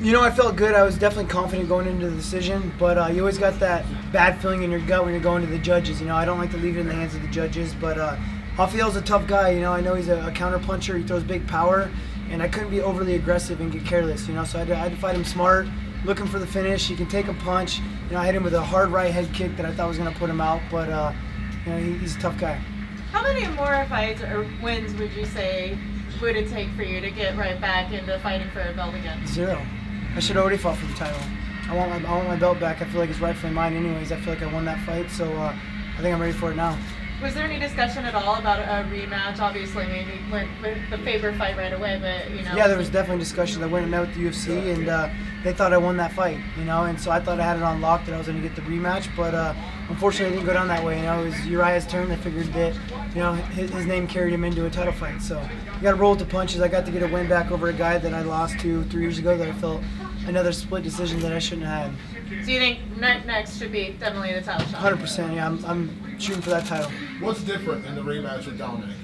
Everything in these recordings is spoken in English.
You know, I felt good. I was definitely confident going into the decision, but you always got that bad feeling in your gut when you're going to the judges. You know, I don't like to leave it in the hands of the judges, but Rafael's a tough guy. You know, I know he's a counter puncher. He throws big power, and I couldn't be overly aggressive and get careless. You know, so I had to fight him smart, looking for the finish. He can take a punch. You know, I hit him with a hard right head kick that I thought was going to put him out, but you know, he's a tough guy. How many more fights or wins would you say would it take for you to get right back into fighting for a belt again? 0. I should have already fought for the title. I want my belt back. I feel like it's rightfully mine anyways. I feel like I won that fight, so I think I'm ready for it now. Was there any discussion at all about a rematch? Obviously, maybe went with the Faber fight right away, but you know. Yeah, there was definitely discussion. I went and met with the UFC, and they thought I won that fight, you know, and so I thought I had it on lock that I was going to get the rematch, but unfortunately it didn't go down that way. You know, it was Uriah's turn. They figured that, you know, his name carried him into a title fight. So you got to roll with the punches. I got to get a win back over a guy that I lost to 3 years ago that I felt another split decision that I shouldn't have had. So you think next should be definitely the title shot? 100%, yeah. I'm shooting for that title. What's different in the rematch with Dominic?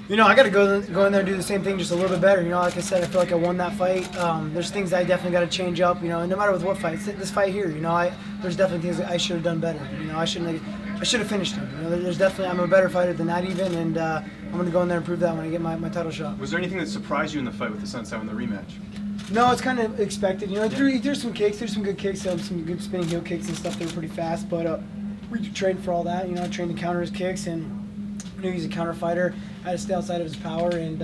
You know, I got to go in there and do the same thing, just a little bit better. You know, like I said, I feel like I won that fight. There's things I definitely got to change up. You know, and no matter with what fight, this fight here, you know, there's definitely things that I should have done better. You know, I should have finished him. You know, there's definitely I'm a better fighter than that even, and I'm going to go in there and prove that when I get my title shot. Was there anything that surprised you in the fight with the Sunset in the rematch? No, it's kind of expected. You know, he threw some kicks. There's some good kicks, some good spinning heel kicks and stuff. They were pretty fast, but we trained for all that. You know, I trained to counter his kicks and knew he's a counter fighter. I had to stay outside of his power and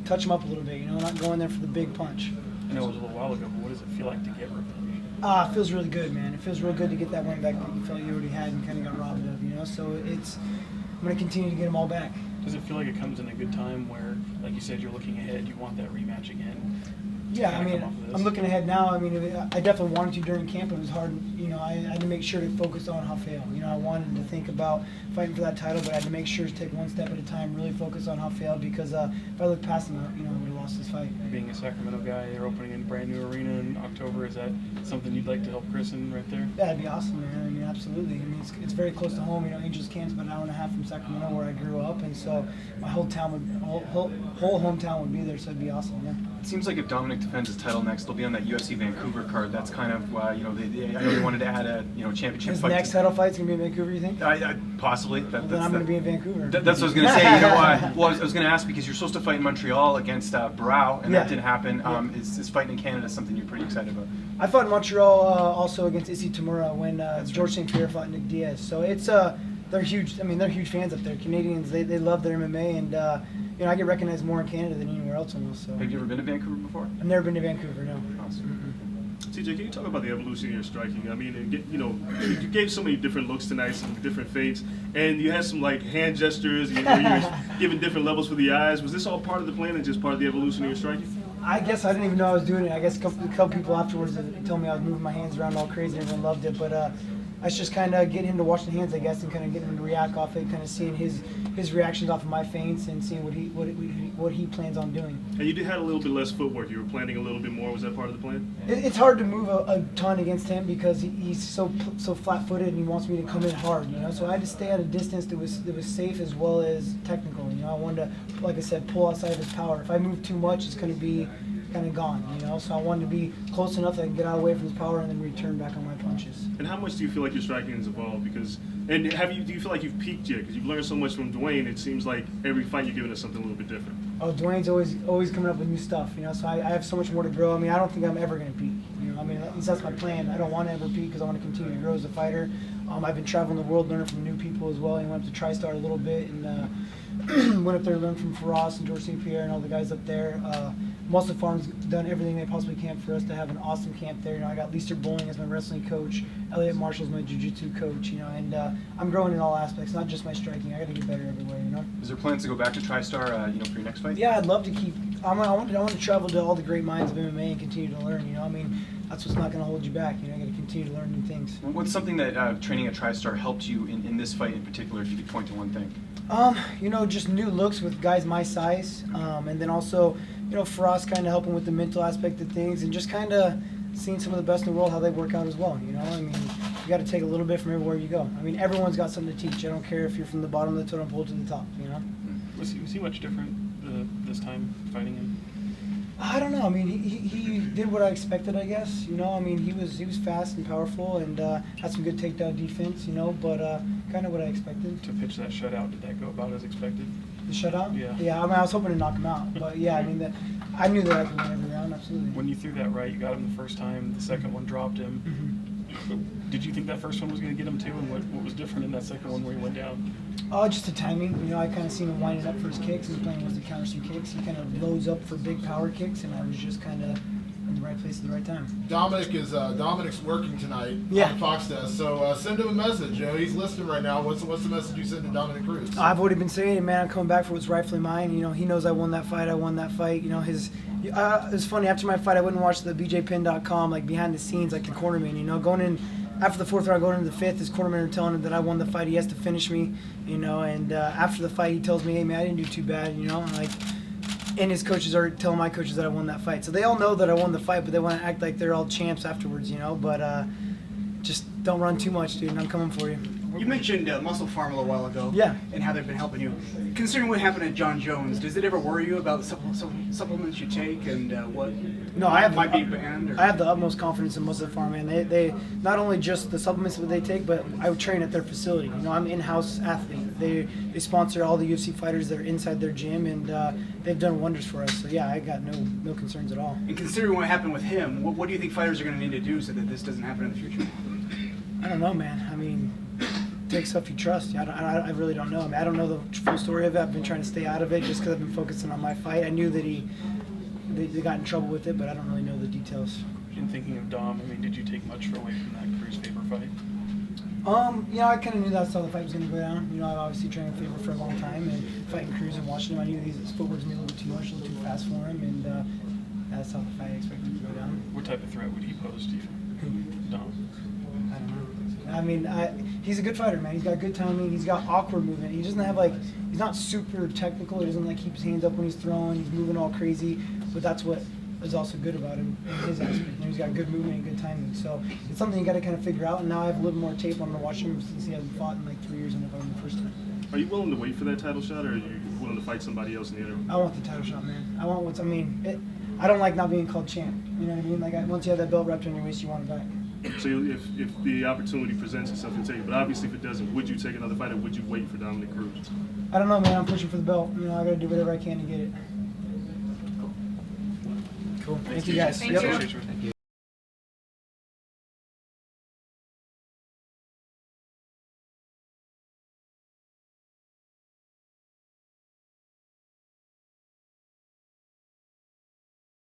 touch him up a little bit. You know, not going there for the big punch. I know it was a little while ago, but what does it feel like to get revenge? It feels really good, man. It feels real good to get that win back that you felt you already had and kind of got robbed of. You know, so I'm going to continue to get them all back. Does it feel like it comes in a good time where, like you said, you're looking ahead, you want that rematch again? Yeah, I mean, I'm looking ahead now. I mean, I definitely wanted to during camp. It was hard. You know, I had to make sure to focus on Rafael. You know, I wanted to think about fighting for that title, but I had to make sure to take one step at a time, really focus on Rafael, because if I looked past him, you know, I would have lost this fight. Being a Sacramento guy, you're opening a brand new arena in October. Is that something you'd like to help Chris in right there? Yeah, that'd be awesome, man. I mean, absolutely. I mean, it's very close to home. You know, Angels Camp's about an hour and a half from Sacramento, where I grew up, and so my whole hometown would be there. So it'd be awesome, yeah. It seems like if Dominic defends his title next, they'll be on that UFC Vancouver card. That's kind of you know, I know they wanted to add a championship His fight. His next title fight's gonna be in Vancouver, you think? Possibly. Then I'm gonna be in Vancouver. That's what I was gonna say. You know, well, I was gonna ask because you're supposed to fight in Montreal against Barao, and that didn't happen. Is fighting in Canada something you're pretty excited about? I fought in Montreal also against Issy Tamura when George St. Pierre fought Nick Diaz. So it's they're huge. I mean, they're huge fans up there. Canadians, they love their MMA, and you know, I get recognized more in Canada than anywhere else almost. So. Have you ever been to Vancouver before? I've never been to Vancouver, no. Awesome. TJ, can you talk about the evolution of your striking? I mean, you know, you gave so many different looks tonight, some different feints, and you had some like hand gestures, you were giving different levels for the eyes. Was this all part of the plan and just part of the evolution of your striking? I guess I didn't even know I was doing it. I guess a couple people afterwards told me I was moving my hands around all crazy. Everyone loved it, but I was just kind of getting him to watch the hands, I guess, and kind of getting him to react off it, kind of seeing his reactions off of my feints and seeing what he plans on doing. And you had a little bit less footwork. You were planning a little bit more. Was that part of the plan? It's hard to move a ton against him because he's so flat-footed and he wants me to come in hard, you know. So I had to stay at a distance that was safe as well as technical. You know, I wanted to, like I said, pull outside of his power. If I move too much, it's going to be kind of gone, you know. So I wanted to be close enough that I can get out of the way from his power and then return back on my punches. And how much do you feel like your striking has evolved? Because, and do you feel like you've peaked yet? Because you've learned so much from Dwayne. It seems like every fight you're giving us something a little bit different. Oh, Dwayne's always coming up with new stuff, you know. So I have so much more to grow. I mean, I don't think I'm ever going to peak. You know, I mean, at least that's my plan. I don't want to ever peak because I want to continue to grow as a fighter. I've been traveling the world, learning from new people as well. I went up to TriStar a little bit and went up there, learned from Faraz and George St. Pierre and all the guys up there. Muscle Farm's done everything they possibly can for us to have an awesome camp there. You know, I got Leister Bowling as my wrestling coach, Elliot Marshall's my jiu-jitsu coach. You know, and I'm growing in all aspects, not just my striking. I got to get better everywhere. You know. Is there plans to go back to TriStar, you know, for your next fight? Yeah, I'd love to keep. I want to travel to all the great minds of MMA and continue to learn. You know, I mean, that's what's not going to hold you back. You know, you got to continue to learn new things. What's something that training at TriStar helped you in this fight in particular, if you could point to one thing? You know, just new looks with guys my size, and then also, you know, Faraz kind of helping with the mental aspect of things, and just kind of seeing some of the best in the world how they work out as well. You know, I mean, you got to take a little bit from everywhere you go. I mean, everyone's got something to teach. I don't care if you're from the bottom of the totem pole to the top. You know. Was he much different this time fighting him? I don't know. I mean, he did what I expected, I guess. You know, I mean, he was fast and powerful and had some good takedown defense. You know, but kind of what I expected. To pitch that shutout, did that go about as expected? The shutout? Yeah. Yeah. I mean, I was hoping to knock him out, but yeah, I mean, I knew that I could win every round. Absolutely. When you threw that right, you got him the first time. The second one dropped him. Did you think that first one was going to get him too? And what was different in that second one where he went down? Just the timing. You know, I kind of seen him winding up for his kicks. His plan was to counter some kicks. He kind of loads up for big power kicks, and I was just kind of in the right place at the right time. Dominic's working tonight Yeah. on Fox Desk, so send him a message. You know, he's listening right now. What's the message you send to Dominic Cruz? I've already been saying, man, I'm coming back for what's rightfully mine. You know, he knows I won that fight. I won that fight. You know, it was funny. After my fight, I went and watched the BJPin.com, like behind the scenes, like the cornerman. You know, going in after the fourth round, going into the fifth, his cornerman are telling him that I won the fight. He has to finish me. You know, and after the fight, he tells me, hey, man, I didn't do too bad. You know, like. And his coaches are telling my coaches that I won that fight. So they all know that I won the fight, but they want to act like they're all champs afterwards, you know. But just don't run too much, dude, and I'm coming for you. You mentioned Muscle Farm a little while ago. Yeah. And how they've been helping you. Considering what happened to John Jones, does it ever worry you about the supplements you take and what No, I have might be banned? Or? I have the utmost confidence in Muscle Farm, man. They not only just the supplements that they take, but I would train at their facility. You know, I'm an in-house athlete. They sponsor all the UFC fighters that are inside their gym, and they've done wonders for us. So yeah, I got no concerns at all. And considering what happened with him, what do you think fighters are going to need to do so that this doesn't happen in the future? I don't know, man. I mean, take stuff you trust. I really don't know. I mean, I don't know the full story of it. I've been trying to stay out of it just because I've been focusing on my fight. I knew that they got in trouble with it, but I don't really know the details. In thinking of Dom, I mean, did you take much away from that Cruz Faber fight? You know, I kind of knew that's how the fight was going to go down. You know, I've obviously trained with Faber for a long time, and fighting Cruz and watching him, I knew his footwork was going to be a little bit too much, a little too fast for him, and that's how the fight I expected to go down. What type of threat would he pose to you? Dom. I don't know. I mean, he's a good fighter, man. He's got good timing. He's got awkward movement. He doesn't have he's not super technical. He doesn't keep his hands up when he's throwing. He's moving all crazy, but that's what is also good about him in his aspect. You know, he's got good movement and good timing. So it's something you got to kind of figure out. And now I have a little more tape. I'm gonna watch him since he hasn't fought in like 3 years, and if I'm the first time. Are you willing to wait for that title shot, or are you willing to fight somebody else in the interim? I want the title shot, man. I want what's. I mean, I don't like not being called champ. You know what I mean? Like once you have that belt wrapped on your waist, you want it back. So if the opportunity presents itself, you take it. But obviously, if it doesn't, would you take another fight, or would you wait for Dominic Cruz? I don't know, man. I'm pushing for the belt. You know, I got to do whatever I can to get it. Cool. Thank you, guys. Thank Yep. you. Appreciate you.